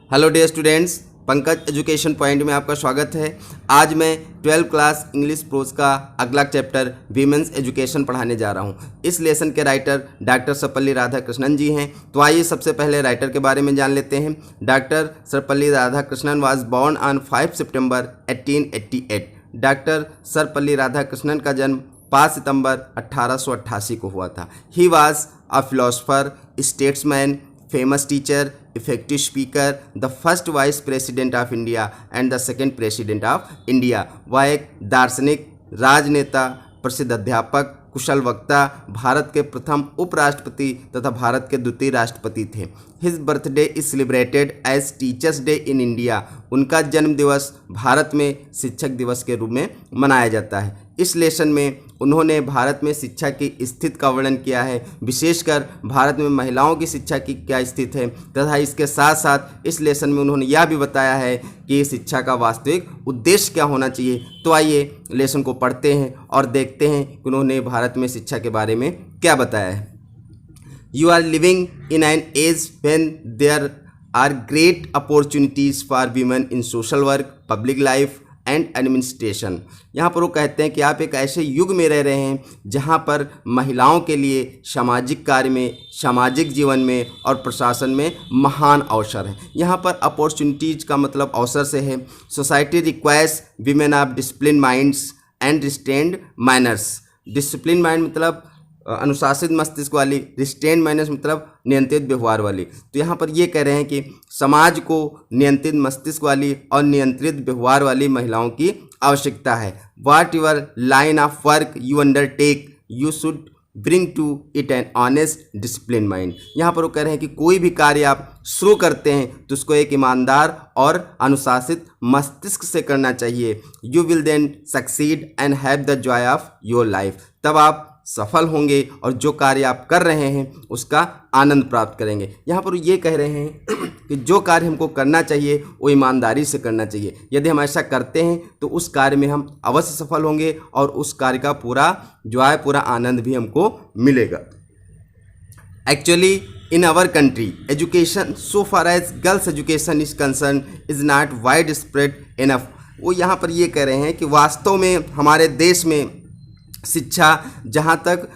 Hello dear students, Pankaj education point में आपका स्वागत है। आज मैं 12th क्लास इंग्लिश प्रोज का अगला चैप्टर वीमेंस एजुकेशन पढ़ाने जा रहा हूं। इस लेसन के राइटर डॉक्टर सर्वपल्ली राधाकृष्णन जी हैं। तो आइए सबसे पहले राइटर के बारे में जान लेते हैं। Doctor Sarvepalli Radhakrishnan was born on 5 September 1888। Doctor Sarvepalli Radhakrishnan का जन्म 5 सितंबर 1888 को हुआ था। He was a philosopher, statesman, famous teacher, effective speaker, the first vice president of India and the second president of India। वह एक दार्शनिक, राजनेता, प्रसिद्ध अध्यापक, कुशल वक्ता, भारत के प्रथम उपराष्ट्रपति तथा भारत के द्वितीय राष्ट्रपति थे। His birthday is celebrated as teachers day in India. उनका जन्म दिवस भारत में शिक्षक दिवस के रूप में मनाया जाता है। इस लेसन में उन्होंने भारत में शिक्षा की स्थिति का वर्णन किया है, विशेषकर भारत में महिलाओं की शिक्षा की क्या स्थिति है, तथा इसके साथ साथ इस लेसन में उन्होंने यह भी बताया है कि शिक्षा का वास्तविक उद्देश्य क्या होना चाहिए। तो आइए लेसन को पढ़ते हैं और देखते हैं कि उन्होंने भारत में शिक्षा के बारे में क्या बताया है। You are living in an age when there are great opportunities for women in social work, public life and administration. यहाँ पर वो कहते हैं कि आप एक ऐसे युग में रह रहे हैं जहाँ पर महिलाओं के लिए सामाजिक कार्य में, सामाजिक जीवन में और प्रशासन में महान अवसर है। यहाँ पर अपॉर्चुनिटीज़ का मतलब अवसर से है। Society requires women of discipline minds and restrained manners. Discipline mind मतलब अनुशासित मस्तिष्क वाली, रिस्ट्रेन्ड मैनर्स मतलब नियंत्रित व्यवहार वाली। तो यहाँ पर ये कह रहे हैं कि समाज को नियंत्रित मस्तिष्क वाली और नियंत्रित व्यवहार वाली महिलाओं की आवश्यकता है। What your line of work you undertake you should bring to it an honest discipline mind. यहाँ पर वो कह रहे हैं कि कोई भी कार्य आप शुरू करते हैं तो उसको एक ईमानदार और अनुशासित मस्तिष्क से करना चाहिए। You will then succeed and have the joy of your life. तब आप सफल होंगे और जो कार्य आप कर रहे हैं उसका आनंद प्राप्त करेंगे। यहाँ पर ये कह रहे हैं कि जो कार्य हमको करना चाहिए वो ईमानदारी से करना चाहिए। यदि हम ऐसा करते हैं तो उस कार्य में हम अवश्य सफल होंगे और उस कार्य का पूरा जॉय, पूरा आनंद भी हमको मिलेगा। Actually in our country education so far as girls education is concerned is not widespread enough। वो यहाँ पर ये कह रहे हैं कि वास्तव में हमारे देश में शिक्षा, जहाँ तक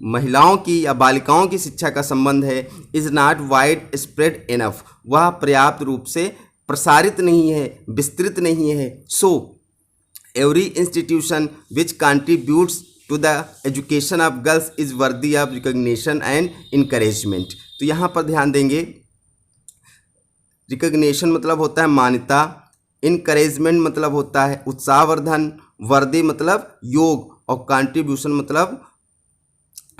महिलाओं की या बालिकाओं की शिक्षा का संबंध है, is not wide spread enough. वह पर्याप्त रूप से प्रसारित नहीं है, विस्तृत नहीं है। So every institution which contributes to the education of girls is worthy of recognition and encouragement. तो यहाँ पर ध्यान देंगे, रिकग्निशन मतलब होता है मान्यता, इनकरेजमेंट मतलब होता है उत्साहवर्धन, वर्दी मतलब योग और कंट्रीब्यूशन मतलब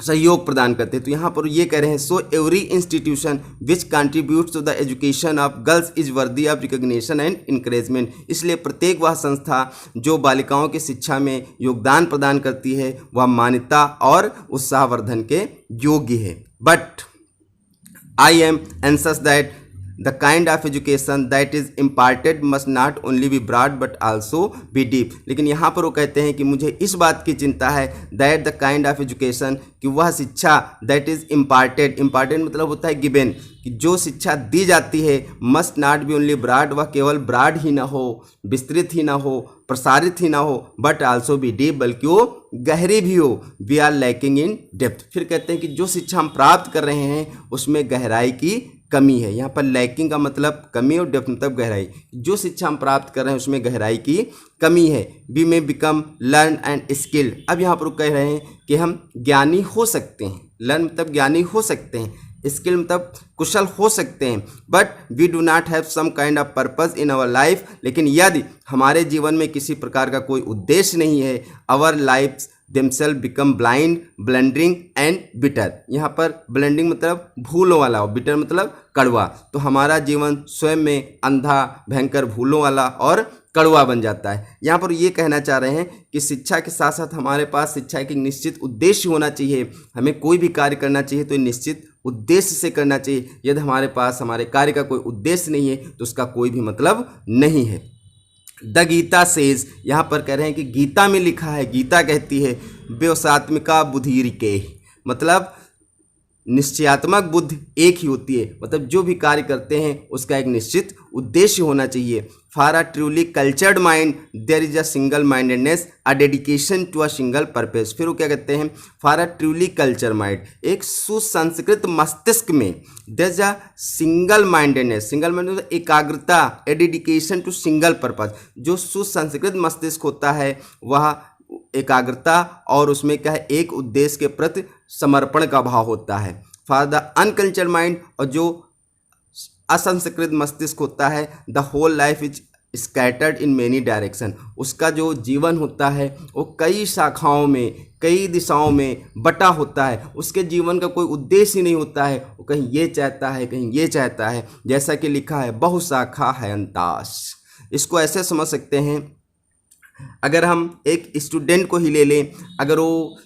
सहयोग प्रदान करते हैं। तो यहाँ पर ये कह रहे हैं so every institution which contributes to the education of girls is worthy of recognition and encouragement. इसलिए प्रत्येक वह संस्था जो बालिकाओं की शिक्षा में योगदान प्रदान करती है वह मान्यता और उत्साहवर्धन के योग्य है। But I am anxious that the kind of education that is imparted must not only be broad but also be deep। लेकिन यहाँ पर वो कहते हैं कि मुझे इस बात की चिंता है that the kind of education, कि वह शिक्षा that is imparted मतलब होता है given, कि जो शिक्षा दी जाती है must not be only broad, वह केवल ब्रॉड ही ना हो, विस्तृत ही ना हो, प्रसारित ही ना हो, बट आल्सो भी डीप, बल्कि वो गहरी भी हो। We are lacking in depth. फिर कहते हैं कि जो शिक्षा हम प्राप्त कर रहे हैं उसमें गहराई की कमी है। यहाँ पर लैकिंग का मतलब कमी और डेप्थ मतलब गहराई। जो शिक्षा हम प्राप्त कर रहे हैं उसमें गहराई की कमी है। वी में बिकम लर्न एंड स्किल्ड। अब यहाँ पर कह रहे हैं कि हम ज्ञानी हो सकते हैं। लर्न मतलब ज्ञानी हो सकते हैं, स्किल मतलब कुशल हो सकते हैं। But we do not have some kind of purpose in our life. लेकिन यदि हमारे जीवन में किसी प्रकार का कोई उद्देश्य नहीं है, our life themselves become blind, blundering and bitter। यहाँ पर ब्लेंडिंग मतलब भूलों वाला और बिटर मतलब कड़वा। तो हमारा जीवन स्वयं में अंधा, भयंकर भूलों वाला और कड़वा बन जाता है। यहाँ पर ये कहना चाह रहे हैं कि शिक्षा के साथ साथ हमारे पास शिक्षा के निश्चित उद्देश्य होना चाहिए। हमें कोई भी कार्य करना चाहिए तो निश्चित उद्देश्य से करना चाहिए। यदि हमारे पास हमारे कार्य का कोई उद्देश्य नहीं है तो उसका कोई भी मतलब नहीं है। द गीता सेज, यहाँ पर कह रहे हैं कि गीता में लिखा है, गीता कहती है व्यवसात्मिका बुधिरिके, मतलब निश्चयात्मक बुद्धि एक ही होती है, मतलब जो भी कार्य करते हैं उसका एक निश्चित उद्देश्य होना चाहिए। For a truly cultured mind there is a single mindedness, a dedication to a single purpose. फिर वो क्या कहते हैं, for a truly culture mind, एक सुसंस्कृत मस्तिष्क में there is a single mindedness, single mindedness एकाग्रता, a dedication to single purpose. जो सुसंस्कृत मस्तिष्क होता है वह एकाग्रता और उसमें क्या है, एक उद्देश्य के प्रति समर्पण का भाव होता है। फॉर द अनकल्चर माइंड, और जो असंस्कृत मस्तिष्क होता है, the whole life is scattered in many direction, उसका जो जीवन होता है वो कई शाखाओं में, कई दिशाओं में बटा होता है, उसके जीवन का कोई उद्देश्य ही नहीं होता है, वो कहीं ये चाहता है कहीं ये चाहता है, जैसा कि लिखा है बहुशाखा है अंताश। इसको ऐसे समझ सकते हैं, अगर हम एक स्टूडेंट को ही ले लें, अगर वो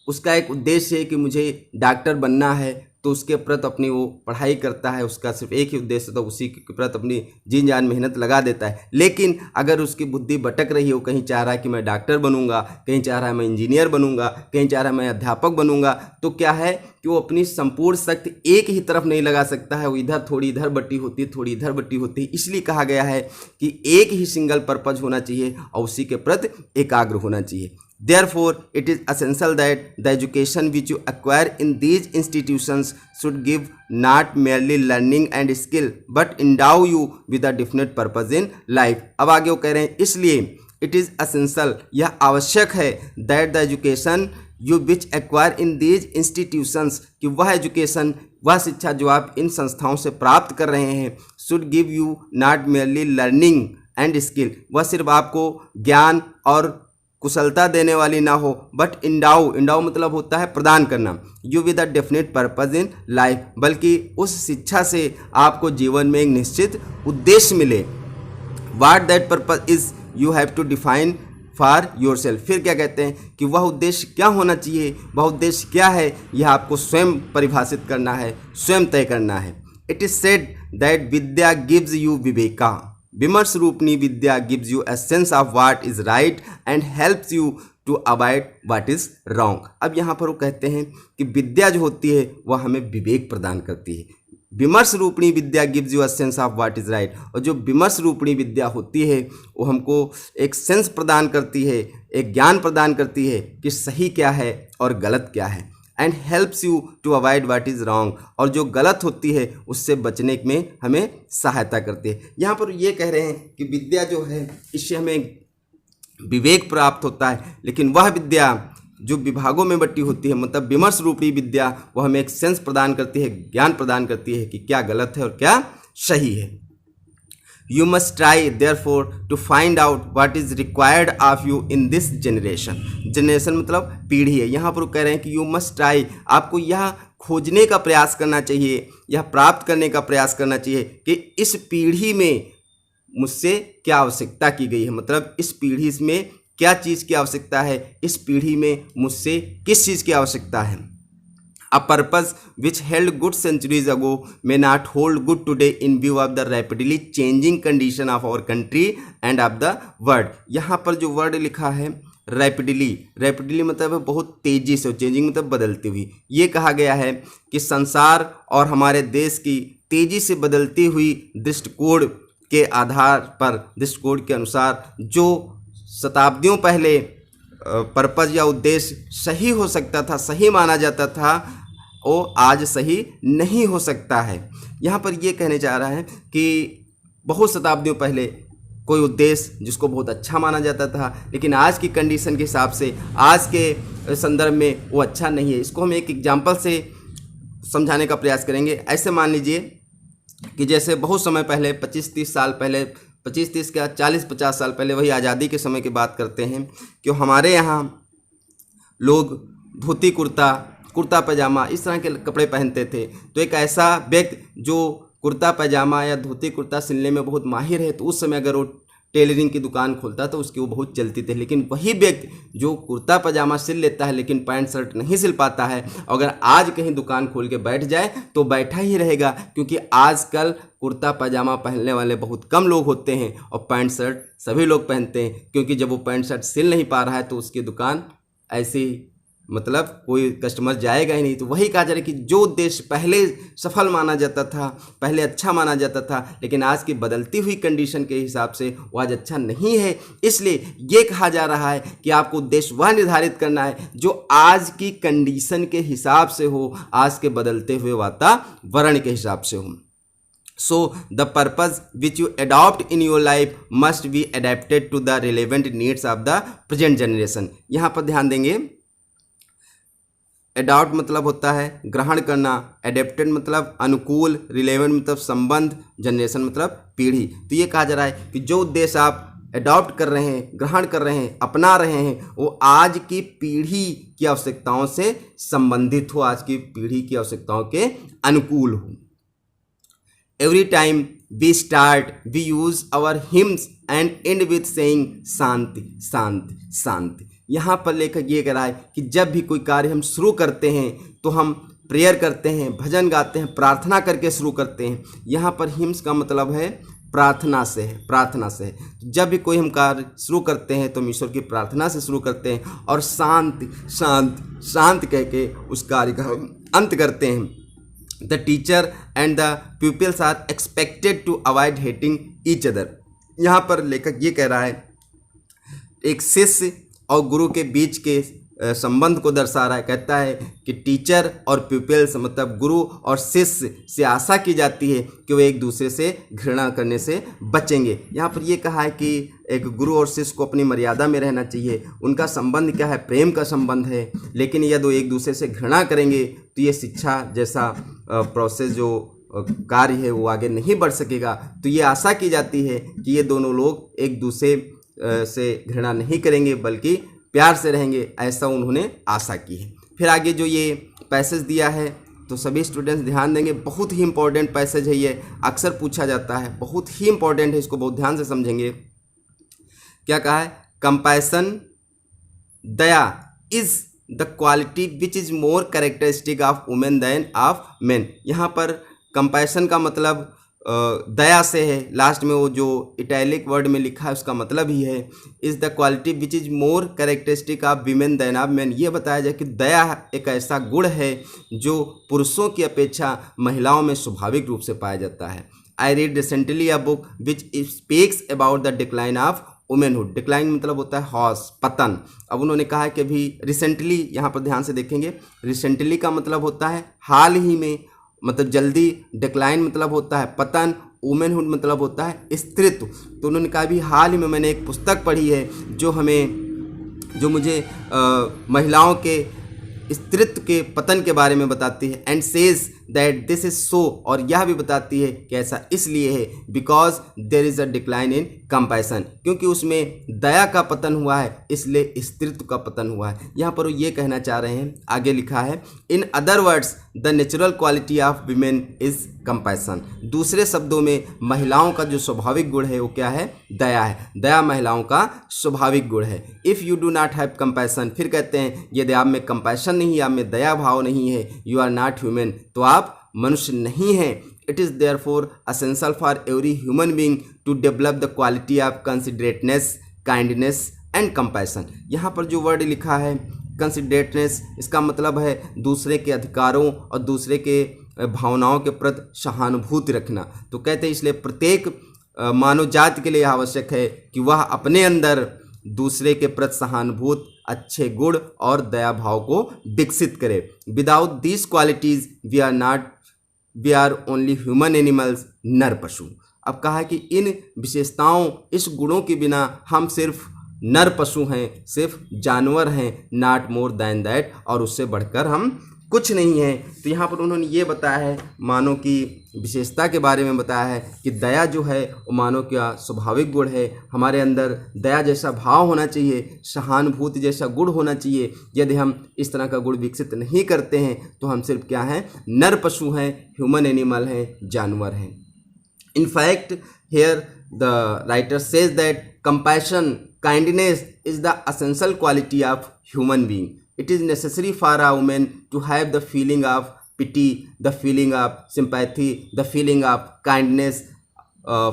उसका एक उद्देश्य है कि मुझे डॉक्टर बनना है तो उसके प्रति अपनी वो पढ़ाई करता है, उसका सिर्फ एक ही उद्देश्य, तो उसी के प्रति अपनी जी जान मेहनत लगा देता है। लेकिन अगर उसकी बुद्धि भटक रही हो, कहीं चाह रहा है कि मैं डॉक्टर बनूंगा, कहीं चाह रहा है मैं इंजीनियर बनूंगा, कहीं चाह रहा है मैं अध्यापक बनूंगा, तो क्या है कि वो अपनी संपूर्ण शक्ति एक ही तरफ नहीं लगा सकता है, वो इधर थोड़ी इधर बटी होती है, थोड़ी इधर बटी होती है। इसलिए कहा गया है कि एक ही सिंगल पर्पज होना चाहिए और उसी के प्रति एकाग्र होना चाहिए। Therefore, it is essential that the education which you acquire in these institutions should give not merely learning and skill, but endow you with a definite purpose in life. अब आगे वो कह रहे हैं, इसलिए it is essential, यह आवश्यक है, that the education you which acquire in these institutions, कि वह एजुकेशन, वह शिक्षा जो आप इन संस्थाओं से प्राप्त कर रहे हैं, should give you not merely learning and skill, वह सिर्फ आपको ज्ञान और कुशलता देने वाली ना हो, बट इंडाउ, इंडाउ मतलब होता है प्रदान करना, you with a definite purpose in life, बल्कि उस शिक्षा से आपको जीवन में एक निश्चित उद्देश्य मिले। What that purpose is you have to define for yourself. फिर क्या कहते हैं कि वह उद्देश्य क्या होना चाहिए, वह उद्देश्य क्या है, यह आपको स्वयं परिभाषित करना है, स्वयं तय करना है। इट इज सेड दैट विद्या गिव्स यू विवेका, विमर्श रूपनी विद्या gives you a sense of what is right and helps you to avoid what is wrong. अब यहाँ पर वो कहते हैं कि विद्या जो होती है वह हमें विवेक प्रदान करती है। विमर्श रूपणी विद्या gives you a sense of what is right, और जो विमर्श रूपणी विद्या होती है वो हमको एक सेंस प्रदान करती है, एक ज्ञान प्रदान करती है कि सही क्या है और गलत क्या है। And helps you to avoid what is wrong, और जो गलत होती है उससे बचने में हमें सहायता करती है। यहाँ पर ये कह रहे हैं कि विद्या जो है इससे हमें विवेक प्राप्त होता है, लेकिन वह विद्या जो विभागों में बटी होती है, मतलब विमर्श रूपी विद्या, वो हमें एक सेंस प्रदान करती है, ज्ञान प्रदान करती है कि क्या गलत है और क्या सही है। You must try therefore to find out what is required of you in this generation. Generation मतलब पीढ़ी है। यहाँ पर कह रहे हैं कि you must try, आपको यह खोजने का प्रयास करना चाहिए, यह प्राप्त करने का प्रयास करना चाहिए कि इस पीढ़ी में मुझसे क्या आवश्यकता की गई है, मतलब इस पीढ़ी में क्या चीज़ की आवश्यकता है, इस पीढ़ी में मुझसे किस चीज़ की आवश्यकता है। A purpose which held good centuries ago may not hold good today in view of the rapidly changing condition of our country and of the world. यहाँ पर जो वर्ड लिखा है रैपिडली, रैपिडली मतलब है बहुत तेज़ी से, चेंजिंग मतलब बदलती हुई। ये कहा गया है कि संसार और हमारे देश की तेज़ी से बदलती हुई दृष्टिकोण के आधार पर, दृष्टिकोण के अनुसार जो शताब्दियों पहले पर्पज़ या उद्देश्य सही हो सकता था, सही माना जाता था, वो आज सही नहीं हो सकता है। यहाँ पर ये कहने जा रहा है कि बहुत शताब्दियों पहले कोई उद्देश्य जिसको बहुत अच्छा माना जाता था, लेकिन आज की कंडीशन के हिसाब से, आज के संदर्भ में वो अच्छा नहीं है। इसको हम एक एग्जाम्पल से समझाने का प्रयास करेंगे। ऐसे मान लीजिए कि जैसे बहुत समय पहले, 25-30 साल पहले, 25-30 क्या 40-50 साल पहले, वही आज़ादी के समय की बात करते हैं, कि हमारे यहाँ लोग धोती कुर्ता, कुर्ता पैजामा इस तरह के कपड़े पहनते थे। तो एक ऐसा व्यक्ति जो कुर्ता पैजामा या धोती कुर्ता सिलने में बहुत माहिर है, तो उस समय अगर वो टेलरिंग की दुकान खोलता तो उसकी वो बहुत चलती थी। लेकिन वही व्यक्ति जो कुर्ता पजामा सिल लेता है लेकिन पैंट शर्ट नहीं सिल पाता है, अगर आज कहीं दुकान खोल के बैठ जाए तो बैठा ही रहेगा, क्योंकि आजकल कुर्ता पजामा पहनने वाले बहुत कम लोग होते हैं और पैंट शर्ट सभी लोग पहनते हैं, क्योंकि जब वो पैंट शर्ट सिल नहीं पा रहा है तो उसकी दुकान ऐसी मतलब कोई कस्टमर जाएगा ही नहीं। तो वही कहा जा रहा है कि जो उद्देश्य पहले सफल माना जाता था, पहले अच्छा माना जाता था, लेकिन आज की बदलती हुई कंडीशन के हिसाब से वो आज अच्छा नहीं है। इसलिए ये कहा जा रहा है कि आपको उद्देश्य वह निर्धारित करना है जो आज की कंडीशन के हिसाब से हो, आज के बदलते हुए वातावरण के हिसाब से हो। So the purpose which you adopt in your life must be adapted to the relevant needs of the present generation। यहाँ पर ध्यान देंगे, अडॉप्ट मतलब होता है ग्रहण करना, एडेप्टेड मतलब अनुकूल, रिलेवेंट मतलब संबंध, जनरेशन मतलब पीढ़ी। तो ये कहा जा रहा है कि जो उद्देश्य आप अडॉप्ट कर रहे हैं, ग्रहण कर रहे हैं, अपना रहे हैं, वो आज की पीढ़ी की आवश्यकताओं से संबंधित हो, आज की पीढ़ी की आवश्यकताओं के अनुकूल हो। Every time we start, we use our hymns and end with saying शांति शांति शांति। यहाँ पर लेखक ये कह रहा है कि जब भी कोई कार्य हम शुरू करते हैं तो हम प्रेयर करते हैं, भजन गाते हैं, प्रार्थना करके शुरू करते हैं। यहाँ पर हिम्स का मतलब है प्रार्थना से है, प्रार्थना से है। जब भी कोई हम कार्य शुरू करते हैं तो हम ईश्वर की प्रार्थना से शुरू करते हैं और शांति शांति शांति कह के उस कार्य का अंत करते हैं। The teacher and the pupils are expected to avoid hating each other। यहाँ पर लेखक ये कह रहा है, एक शिष्य और गुरु के बीच के संबंध को दर्शा रहा है। कहता है कि टीचर और प्यूपिल्स मतलब गुरु और शिष्य से आशा की जाती है कि वे एक दूसरे से घृणा करने से बचेंगे। यहाँ पर ये कहा है कि एक गुरु और शिष्य को अपनी मर्यादा में रहना चाहिए। उनका संबंध क्या है? प्रेम का संबंध है। लेकिन यदि एक दूसरे से घृणा करेंगे तो ये शिक्षा जैसा प्रोसेस जो कार्य है वो आगे नहीं बढ़ सकेगा। तो ये आशा की जाती है कि ये दोनों लोग एक दूसरे से घृणा नहीं करेंगे बल्कि प्यार से रहेंगे, ऐसा उन्होंने आशा की है। फिर आगे जो ये पैसेज दिया है तो सभी स्टूडेंट्स ध्यान देंगे, बहुत ही इंपॉर्टेंट पैसेज है ये, अक्सर पूछा जाता है, बहुत ही इंपॉर्टेंट है, इसको बहुत ध्यान से समझेंगे। क्या कहा है? कंपैशन दया is the quality which is more characteristic of women than of men. यहाँ पर कंपैशन का मतलब दया से है, लास्ट में वो जो इटैलिक वर्ड में लिखा है उसका मतलब ही है is the quality which is more characteristic of women than of men. ये बताया जाए कि दया एक ऐसा गुण है जो पुरुषों की अपेक्षा महिलाओं में स्वाभाविक रूप से पाया जाता है। I read recently a book which speaks about the decline of womanhood. Decline मतलब होता है हॉस, पतन। अब उन्होंने कहा है कि अभी रिसेंटली, यहाँ पर ध्यान से देखेंगे, रिसेंटली का मतलब होता है हाल ही में, मतलब जल्दी। डिक्लाइन मतलब होता है पतन, वुमेनहुड मतलब होता है स्त्रीत्व। तो उन्होंने कहा भी हाल ही में मैंने एक पुस्तक पढ़ी है जो मुझे महिलाओं के स्त्रीत्व के पतन के बारे में बताती है। And says that this is so, और यह भी बताती है कि ऐसा इसलिए है because there is a decline in compassion, क्योंकि उसमें दया का पतन हुआ है, इसलिए स्त्रीत्व का पतन हुआ है। यहाँ पर वो ये कहना चाह रहे हैं, आगे लिखा है, in other words the natural quality of women is compassion. दूसरे शब्दों में महिलाओं का जो स्वाभाविक गुण है वो क्या है? दया है। दया महिलाओं का स्वाभाविक गुण है। If you do not have compassion, फिर कहते हैं यदि आप में कंपैशन नहीं, आप में दया भाव नहीं है, यू आर नॉट ह्यूमन, तो आप मनुष्य नहीं हैं। It is therefore essential for every human being to develop the quality of considerateness, kindness and compassion. यहाँ पर जो वर्ड लिखा है कंसिडरेटनेस, इसका मतलब है दूसरे के अधिकारों और दूसरे के भावनाओं के प्रति सहानुभूति रखना। तो कहते हैं इसलिए प्रत्येक मानव जाति के लिए आवश्यक है कि वह अपने अंदर दूसरे के प्रति सहानुभूत, अच्छे गुण और दया भाव को विकसित करे। Without these qualities we are only human animals, नर पशु। अब कहा है कि इन विशेषताओं, इस गुणों के बिना हम सिर्फ नर पशु हैं, सिर्फ जानवर हैं, नॉट मोर दैन दैट, और उससे बढ़कर हम कुछ नहीं है। तो यहाँ पर उन्होंने ये बताया है, मानव की विशेषता के बारे में बताया है कि दया जो है वो मानव का स्वाभाविक गुण है। हमारे अंदर दया जैसा भाव होना चाहिए, सहानुभूति जैसा गुण होना चाहिए। यदि हम इस तरह का गुण विकसित नहीं करते हैं तो हम सिर्फ क्या हैं? नर पशु हैं, ह्यूमन एनिमल हैं, जानवर हैं। In fact here the writer says that compassion, kindness is the essential quality of human being. It is necessary for a woman to have the feeling of pity, the feeling of sympathy, the feeling of kindness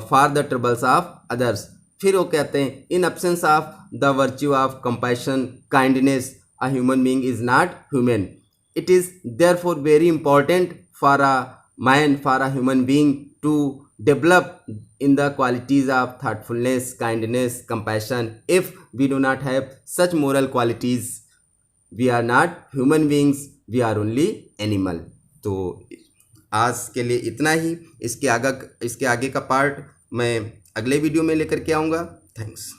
for the troubles of others। फिर वो कहते हैं in absence of the virtue of compassion, kindness a human being is not human. It is therefore very important for a man, for a human being to develop in the qualities of thoughtfulness, kindness, compassion. If we do not have such moral qualities, we are not human beings, we are only animal. तो आज के लिए इतना ही। इसके आगे का part मैं अगले वीडियो में लेकर के आऊँगा। थैंक्स।